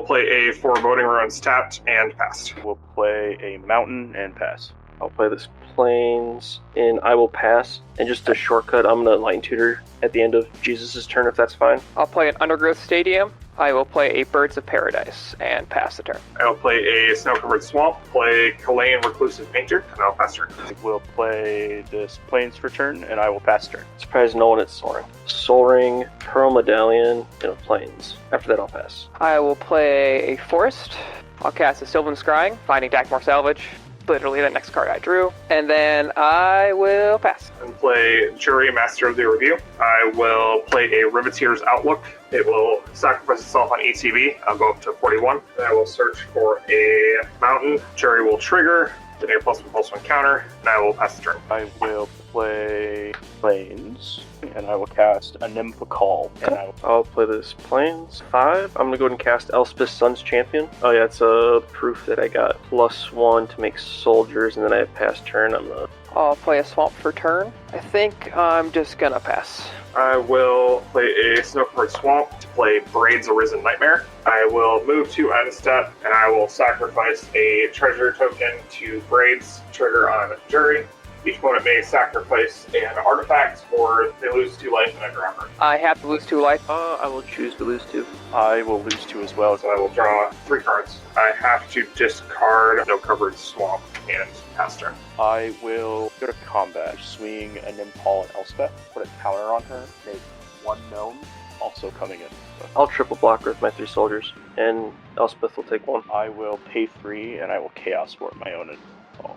play a Foreboding Ruins tapped and passed. We'll play a mountain and pass. I'll play this Plains, and I will pass. And just a shortcut, I'm going to Line Tutor at the end of Jesus' turn, if that's fine. I'll play an Undergrowth Stadium. I will play a Birds of Paradise and pass the turn. I will play a Snow-Covered Swamp, play Kalain Reclusive Painter, and I'll pass turn. We'll play this Plains for turn, and I will pass turn. Surprised no one at Sol Ring. Sol Ring, Pearl Medallion, and a Plains. After that, I'll pass. I will play a Forest. I'll cast a Sylvan Scrying, finding Dakmor Salvage. Literally the next card I drew. And then I will pass. And play Jury, Master of the Review. I will play a Riveteer's Outlook. It will sacrifice itself on ETB. I'll go up to 41. Then I will search for a mountain. Jury will trigger, getting a +1/+1 counter, and I will pass the turn. I will play Plains, and I will cast a Nymphicall, and I'll play this Plains 5. I'm gonna go ahead and cast Elspeth's Sun's Champion. Oh yeah, it's a proof that I got +1 to make soldiers, and then I have pass turn. I'll play a Swamp for turn. I think I'm just gonna pass. I will play a Snow-Covered Swamp to play Braid's Arisen Nightmare. I will move to end step, and I will sacrifice a treasure token to Braid's trigger on Jury. Each opponent may sacrifice an artifact, or they lose 2 life and enter effort. I have to lose 2 life. I will choose to lose 2. I will lose 2 as well. So I will draw 3 cards. I have to discard Snow-Covered Swamp and pass turn. I will go to combat, swing a Nymphicall and Elspeth, put a counter on her, make 1 gnome, also coming in. I'll triple block her with my 3 soldiers, and Elspeth will take 1. I will pay 3, and I will Chaos Warp my own.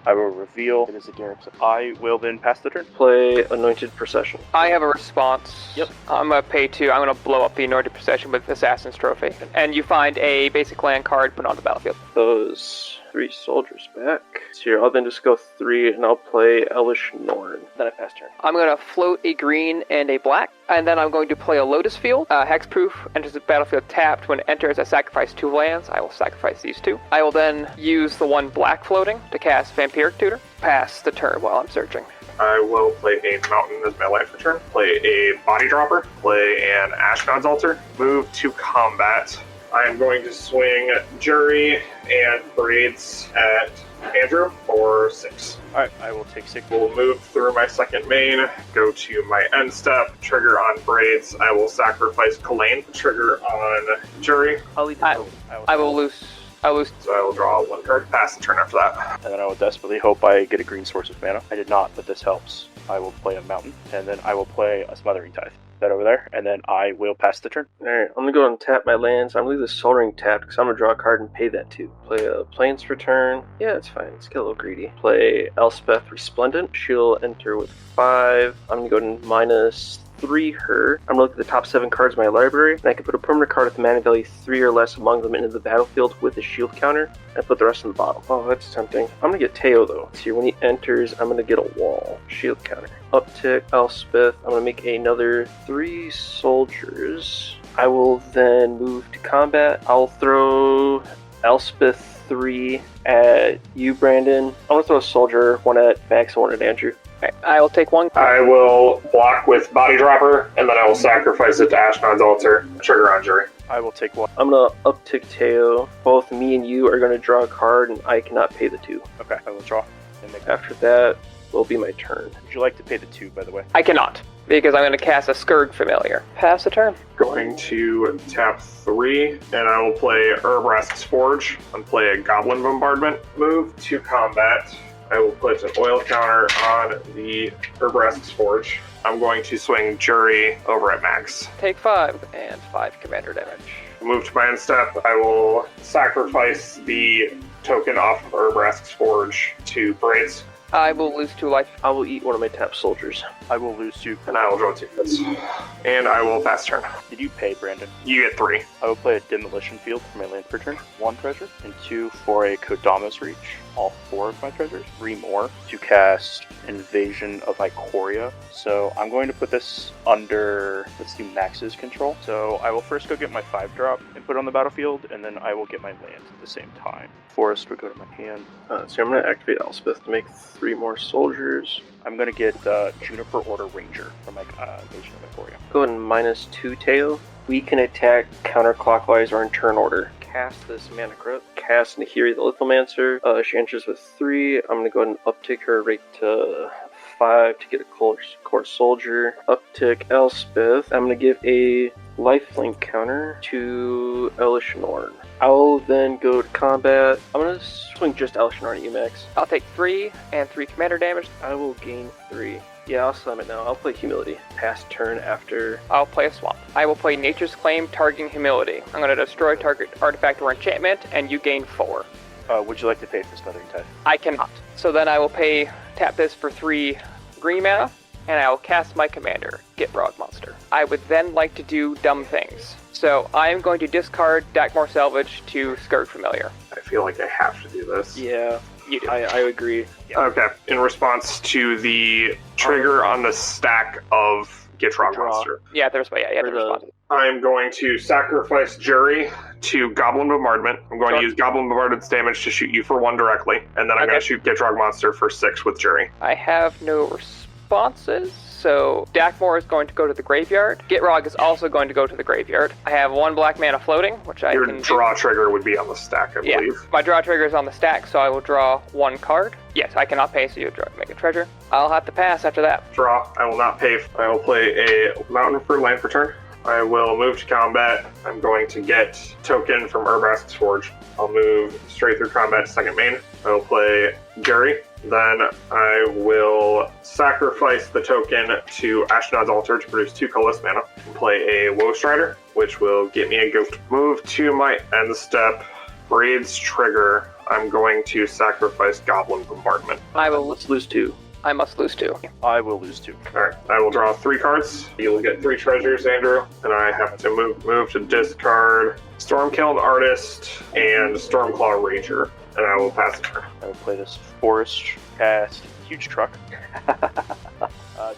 I will reveal it is a garrison. I will then pass the turn. Play Anointed Procession. I have a response. Yep. I'm going to pay 2. I'm going to blow up the Anointed Procession with Assassin's Trophy. And you find a basic land card put on the battlefield. Those 3 soldiers back. So here, I'll then just go 3, and I'll play Elish Norn. Then I pass turn. I'm going to float a green and a black. And then I'm going to play a Lotus Field. Hexproof, enters the battlefield tapped. When it enters, I sacrifice 2 lands. I will sacrifice these 2. I will then use the 1 black floating to cast Vampiric Tutor. Pass the turn while I'm searching. I will play a mountain as my life return, play a body dropper, play an Ash God's Altar, move to combat. I am going to swing Jury and Braids at Andrew for 6. Alright, I will take 6. We'll move through my second main, go to my end step, trigger on Braids. I will sacrifice Kalain, trigger on Jury. I'll eat I will lose. I lose. So I will draw 1 card, pass the turn after that. And then I will desperately hope I get a green source of mana. I did not, but this helps. I will play a mountain, and then I will play a Smothering Tithe. That over there, and then I will pass the turn. Alright, I'm gonna go and tap my lands. I'm gonna leave the Sol Ring tapped because I'm gonna draw a card and pay that too. Play a Plains for turn. Yeah, it's fine. Let's get a little greedy. Play Elspeth Resplendent. She'll enter with 5. I'm gonna go to -3 her. I'm gonna look at the top 7 cards in my library, and I can put a permanent card with mana value 3 or less among them into the battlefield with a shield counter, and put the rest in the bottom. Oh, that's tempting. I'm gonna get Teo though. See, when he enters, I'm gonna get a wall. Shield counter. Uptick, Elspeth. I'm gonna make another 3 soldiers. I will then move to combat. I'll throw Elspeth 3 at you, Brandon. I'm gonna throw a soldier, 1 at Max and 1 at Andrew. I will take 1. I will block with Body Dropper, and then I will sacrifice it to Ashnod's Altar, trigger on Jury. I will take 1. I'm gonna uptick Teo. Both me and you are gonna draw a card, and I cannot pay the 2. Okay, I will draw. And make After that will be my turn. Would you like to pay the 2, by the way? I cannot, because I'm going to cast a Scourge Familiar. Pass the turn. Going to tap 3, and I will play Urbrask's Forge and play a Goblin Bombardment. Move to combat. I will put an oil counter on the Urbrask's Forge. I'm going to swing Jury over at Max. Take 5 and 5 commander damage. Move to my end step. I will sacrifice the token off of Urbrask's Forge to Braids. I will lose 2 life. I will eat one of my tap soldiers. I will lose 2. And I will draw 2 cards. And I will pass turn. Did you pay, Brandon? You get 3. I will play a Demolition Field for my land per turn. 1 treasure, and 2 for a Kodama's Reach. All 4 of my treasures. 3 more to cast Invasion of Ikoria. So I'm going to put this under, let's do Max's control. So I will first go get my 5-drop and put it on the battlefield, and then I will get my lands at the same time. Forest will go to my hand. So I'm going to activate Elspeth to make 3 more soldiers. I'm going to get Juniper Order Ranger from my Invasion of Ikoria. Go ahead and -2 Teo. We can attack counterclockwise or in turn order. cast this mana crypt. Cast Nahiri the Lithomancer. She enters with 3. I'm gonna go ahead and uptick her rate to 5 to get a core soldier. Uptick Elspeth. I'm gonna give a lifelink counter to Elishanorn. I'll then go to combat. I'm gonna swing just Elishanorn at you, Max. I'll take 3 and 3 commander damage. I will gain 3. Yeah, I'll slam it now. I'll play Humility. Pass turn after. I'll play a swamp. I will play Nature's Claim, targeting Humility. I'm going to destroy target artifact or enchantment, and you gain 4. Would you like to pay for Smothering Tide? I cannot. So then I will tap this for 3 green mana, and I will cast my commander, Gitrog Monster. I would then like to do dumb things. So I am going to discard Dakmor Salvage to Scourge Familiar. I feel like I have to do this. Yeah, You do. I agree. Yeah. Okay. In response to the trigger on the stack of Gitrog Monster, Yeah, there's yeah, For there's the- one. I'm going to sacrifice Jury to Goblin Bombardment. I'm going to use Goblin Bombardment's damage to shoot you for 1 directly, and then I'm going to shoot Gitrog Monster for 6 with Jury. I have no responses, so Dakmor is going to go to the graveyard. Gitrog is also going to go to the graveyard. I have 1 black mana floating, which I Your can draw trigger would be on the stack, I Yeah, believe. my draw trigger is on the stack, so I will draw 1 card. Yes, I cannot pay, so you make a treasure. I'll have to pass after that. Draw. I will not pay. I will play a Mountain for land for turn. I will move to combat. I'm going to get token from Urbask's Forge. I'll move straight through combat to second main. I will play Jerry. Then I will sacrifice the token to Ashnod's Altar to produce 2 colorless mana. Play a Woe Strider, which will get me a goat. Move to my end step. Braid's trigger. I'm going to sacrifice Goblin Bombardment. Let's lose 2. I must lose 2. I will lose 2. Alright, I will draw 3 cards. You will get 3 treasures, Andrew. And I have to move to discard Stormkiln Artist and Stormclaw Ranger. And I will pass the turn. I will play this Forest Cast Huge Truck.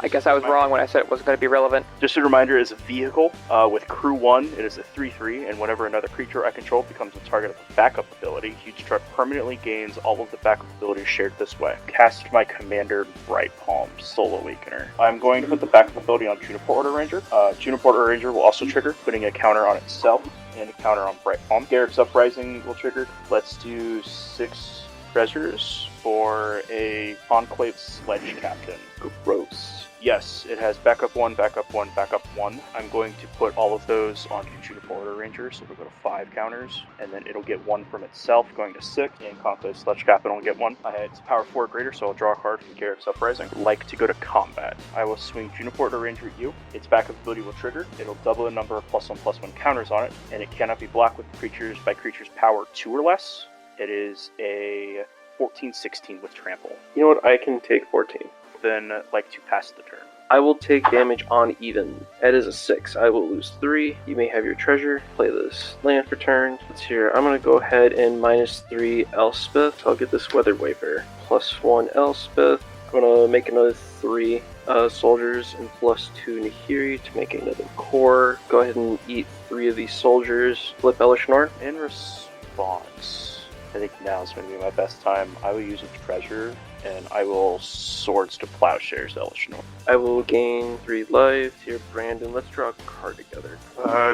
I guess I was wrong when I said it wasn't going to be relevant. Just a reminder, it is a vehicle. With Crew 1, it is a 3/3, and whenever another creature I control becomes a target of a backup ability, Huge Truck permanently gains all of the backup abilities shared this way. Cast my commander, Bright Palm, Soul Awakener. I'm going to put the backup ability on Juniper Order Ranger. Juniper Order Ranger will also trigger, putting a counter on itself and a counter on Bright Palm. Garrick's Uprising will trigger. Let's do 6 treasures for a Conclave Sledge Captain. Gross. Yes, it has backup 1, backup 1, backup 1. I'm going to put all of those onto Juniper Order Ranger, so it'll go to 5 counters, and then it'll get 1 from itself, going to 6, and Conclave Sledge Captain will get 1. It's power 4 greater, so I'll draw a card from Garrick's Uprising. Like to go to combat. I will swing Juniper Order Ranger at you. Its backup ability will trigger. It'll double the number of +1/+1 counters on it, and it cannot be blocked with creatures by creatures power 2 or less. It is a 14/16 with trample. You know what? I can take 14. Then like to pass the turn. I will take damage on even. That is a 6. I will lose 3. You may have your treasure. Play this land for turn. Let's hear. I'm going to go ahead and -3 Elspeth. I'll get this Weather Wayfarer. +1 Elspeth. I'm going to make another 3 soldiers and +2 Nahiri to make another core. Go ahead and eat 3 of these soldiers. Flip Elishanor. In response, I think now is going to be my best time. I will use a treasure, and I will Swords to Plowshares Elishanor. I will gain 3 life. Here, Brandon. Let's draw a card together.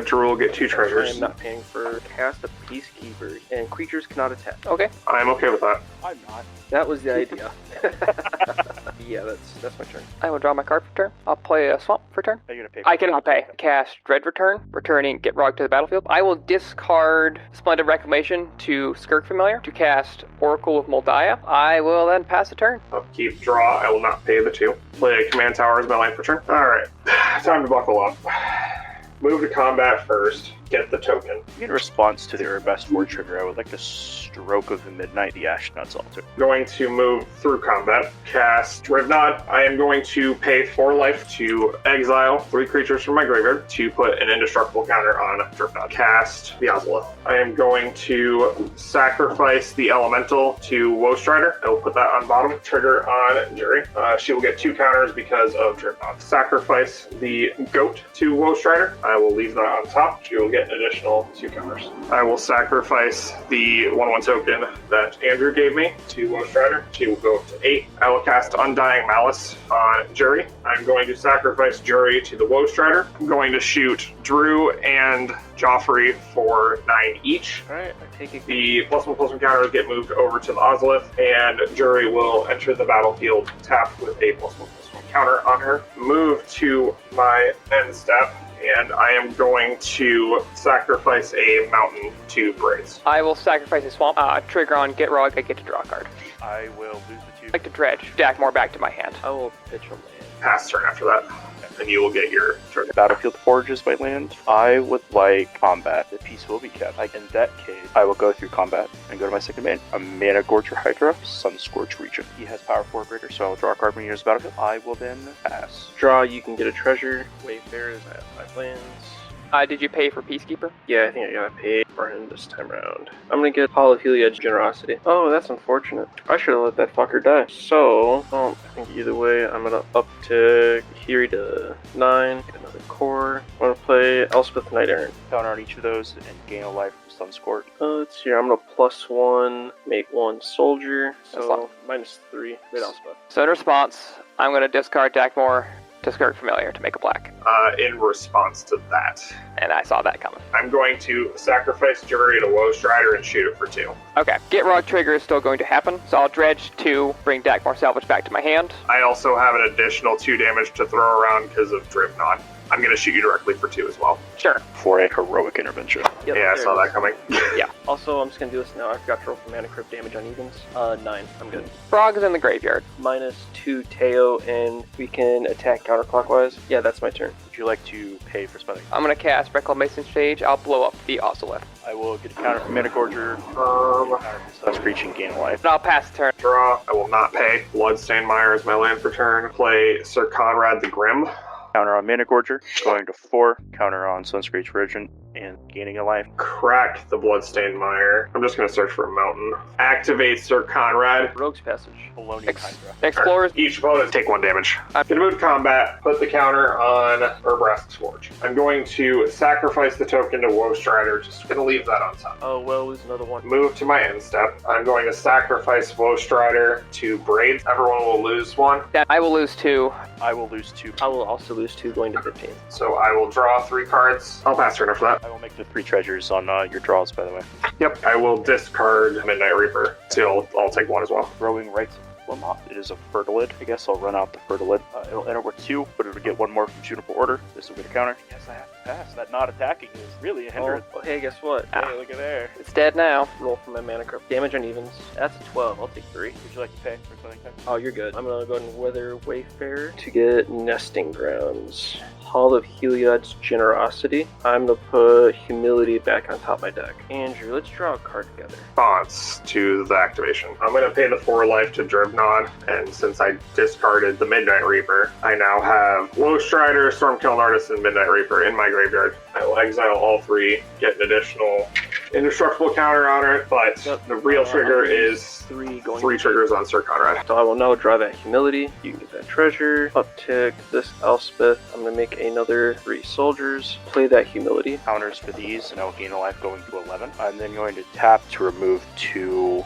Drew will get 2 I treasures. am not paying for cast a Peacekeeper, and creatures cannot attack. Okay. I'm okay with that. I'm not. That was the idea. Yeah, that's my turn. I will draw my card for turn. I'll play a swamp for turn. Are you going to pay? I cannot pay. Cast Dread Return, returning Gitrog to the battlefield. I will discard Splendid Reclamation to Skirk Familiar to cast Oracle of Moldiah. I will then pass the turn. Upkeep, draw. I will not pay the 2. Play Command Tower as my land for turn. Alright, time to buckle up. Move to combat first. Get the token. In response to the Urbest Forge trigger, I would like to Stroke of the Midnight, the Ashnod's Altar. Going to move through combat. Cast Rivnod. I am going to pay 4 life to exile 3 creatures from my graveyard to put an indestructible counter on Rivnod. Cast the Ozolith. I am going to sacrifice the Elemental to Woe Strider. I will put that on bottom. Trigger on Jury. She will get 2 counters because of Rivnod. Sacrifice the Goat to Woe Strider. I will leave that on top. She will get get an additional 2 counters. I will sacrifice the 1/1 token that Andrew gave me to Woe Strider. She will go up to 8. I will cast Undying Malice on Jury. I'm going to sacrifice Jury to the Woe Strider. I'm going to shoot Drew and Jawfreak for 9 each. Alright, I take it. The +1/+1 counters get moved over to the Ozolith, and Jury will enter the battlefield tapped with a +1/+1 counter on her. Move to my end step, and I am going to sacrifice a mountain to Braids. I will sacrifice a swamp. Trigger on Get Rog. I get to draw a card. I will lose the 2. I'd like to dredge. Dackmore back to my hand. I will pitch a land. Pass turn after that, and you will get your turn. Battlefield Forages might land. I would like combat. The piece will be kept. In that case, I will go through combat and go to my second main. A Mana Gorger Hydra, Sunscorch Region. He has power 4 greater, so I will draw a card when he enters the battlefield. I will then pass. Draw, you can get a treasure. Wayfarers, I have 5 lands. Did you pay for Peacekeeper? Yeah, I think I got paid for him this time around. I'm gonna get Hall of Heliod's Generosity. Oh, that's unfortunate. I should have let that fucker die. So, I think either way, I'm gonna uptick Hiri to 9, get another core. I'm gonna play Elspeth Knight Errant. Counter on each of those and gain a life from Sunscorch. Let's see, I'm gonna +1, make 1 soldier. That's fine. So, -3, hit Elspeth. So in response, I'm going to discard Dackmore, discard Familiar to make a black. In response to that, And I saw that coming. I'm going to sacrifice Jury to Woe Strider and shoot it for 2. Okay, Get Rog trigger is still going to happen, so I'll dredge to bring Dackmore Salvage back to my hand. I also have an additional 2 damage to throw around because of Dripknot. I'm going to shoot you directly for 2 as well. Sure. For a heroic intervention. Yep, Yeah, I there saw it that coming. Yeah. Also, I'm just gonna do this now. I forgot to roll for mana crypt damage on evens. 9. I'm good. Frog is in the graveyard. -2 Teo, and we can attack counterclockwise. Yeah, that's my turn. Would you like to pay for spending? I'm going to cast Reclamation Stage. I'll blow up the Ozolith. I will get a counter from Mana Gorger. That's breaching, gain a life. And I'll pass the turn. Draw. I will not pay. Bloodstained Mire is my land for turn. Play Sir Conrad the Grim. Counter on Mana Gorger, going to 4. Counter on Sunscorch Region, and gaining a life. Crack the Bloodstained Mire. I'm just going to search for a mountain. Activate Sir Conrad. Rogue's Passage. Bologna Hydra. Explorers. Each opponent take 1 damage. I'm going to move to combat, put the counter on Urbrask's Forge. I'm going to sacrifice the token to Woe Strider, just going to leave that on top. Oh, well, lose another one. Move to my end step. I'm going to sacrifice Woe Strider to Braids. Everyone will lose 1. I will lose 2. I will lose 2. I will also lose 2, going to 15. So I will draw 3 cards. I'll pass turn after that. I will make the 3 treasures on your draws, by the way. Yep. I will discard Midnight Reaper. So I'll take 1 as well. Throwing Rites of Lamont. It is a Fertilid. I guess I'll run out the Fertilid. It'll enter with 2, but it'll get 1 more from Juniper Order. This will be the counter. Yes, I have to pass. That not attacking is really a hindrance. Oh, hey, guess what? Hey, look at there. It's dead now. Roll for my mana crypt. Damage on evens. That's a 12. I'll take 3. Would you like to pay for something? Oh, you're good. I'm gonna go ahead and Weather Wayfarer to get Nesting Grounds. Hall of Heliod's Generosity. I'm gonna put Humility back on top of my deck. Andrew, let's draw a card together. Response to the activation. I'm going to pay the 4 life to Dribnod, and since I discarded the Midnight Reaper, I now have Woe Strider, Stormkiln Artist, and Midnight Reaper in my graveyard. I will exile all 3, get an additional indestructible counter on it, but the real trigger is 3 going 3 triggers on Sir Conrad. So I will now draw that Humility. You can get that treasure. Uptick this Elspeth. I'm going to make another 3 soldiers. Play that Humility. Counters for these, and I will gain a life going to 11. I'm then going to tap to remove 2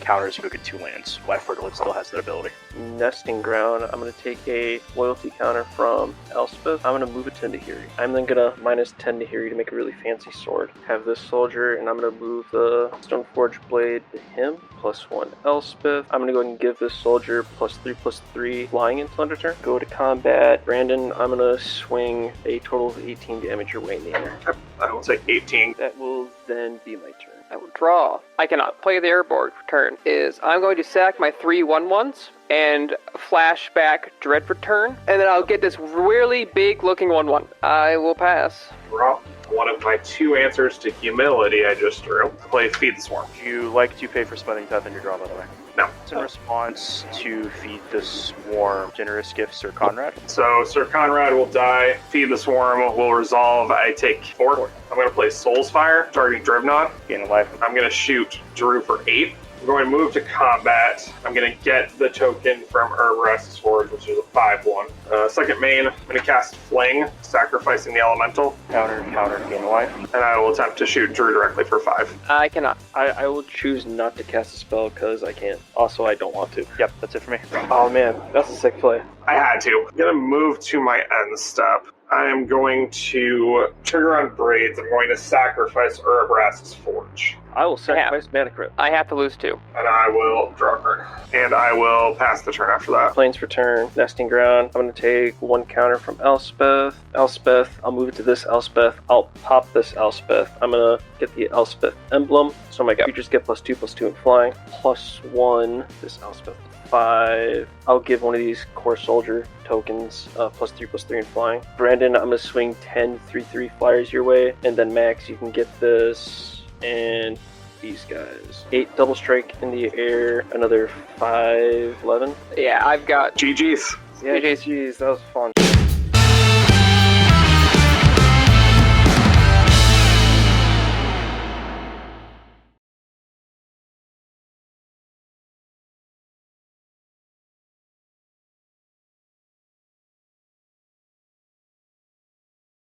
counters and go get 2 lands. Why Fertilid still has that ability. Nesting Ground. I'm going to take a loyalty counter from Elspeth. I'm going to move it to Nahiri. I'm then going to -10 Nahiri to make a really fancy sword. Have this soldier, and I'm going to move the Stoneforge Blade to him. +1 Elspeth. I'm going to go ahead and give this soldier +3/+3 flying until end of turn. Go to combat. Brandon, I'm going to swing a total of 18 damage your way in the air. I will take 18. That will then be my turn. I will draw. I cannot play the airborne turn. I'm going to sack my 3 1/1s and flashback Dread Return, and then I'll get this really big looking 1/1. I will pass. Draw. One of my 2 answers to Humility I just drew. Play Feed the Swarm. Would you like to pay for spending death in your draw, by the way? No. It's in response to Feed the Swarm. Generous gift, Sir Conrad. So Sir Conrad will die. Feed the Swarm will resolve. I take 4. I'm going to play Soul's Fire, targeting Dribnod. Gain a life. I'm going to shoot Drew for 8. I'm going to move to combat. I'm going to get the token from Urbaras's Forge, which is a 5/1. Second main, I'm going to cast Fling, sacrificing the elemental, Counter, gain life. and I will attempt to shoot Drew directly for 5. I cannot. I will choose not to cast a spell because I can't. Also, I don't want to. Yep, that's it for me. Oh man, that's a sick play. I had to. I'm going to move to my end step. I am going to trigger on Braids. I'm going to sacrifice Urbaras's Forge. I will sacrifice Mana Crypt. I have to lose 2. And I will draw a card. And I will pass the turn after that. Plains return, nesting ground. I'm going to take 1 counter from Elspeth. I'll move it to this Elspeth. I'll pop this Elspeth. I'm going to get the Elspeth emblem. So my creatures get +2/+2 in flying. +1, this Elspeth 5. I'll give one of these core soldier tokens +3/+3 in flying. Brandon, I'm going to swing 10 3/3 flyers your way. And then Max, you can get this and these guys. 8 double strike in the air, another 5/11. Yeah, I've got... GG's. Yeah, GG's. geez, that was fun.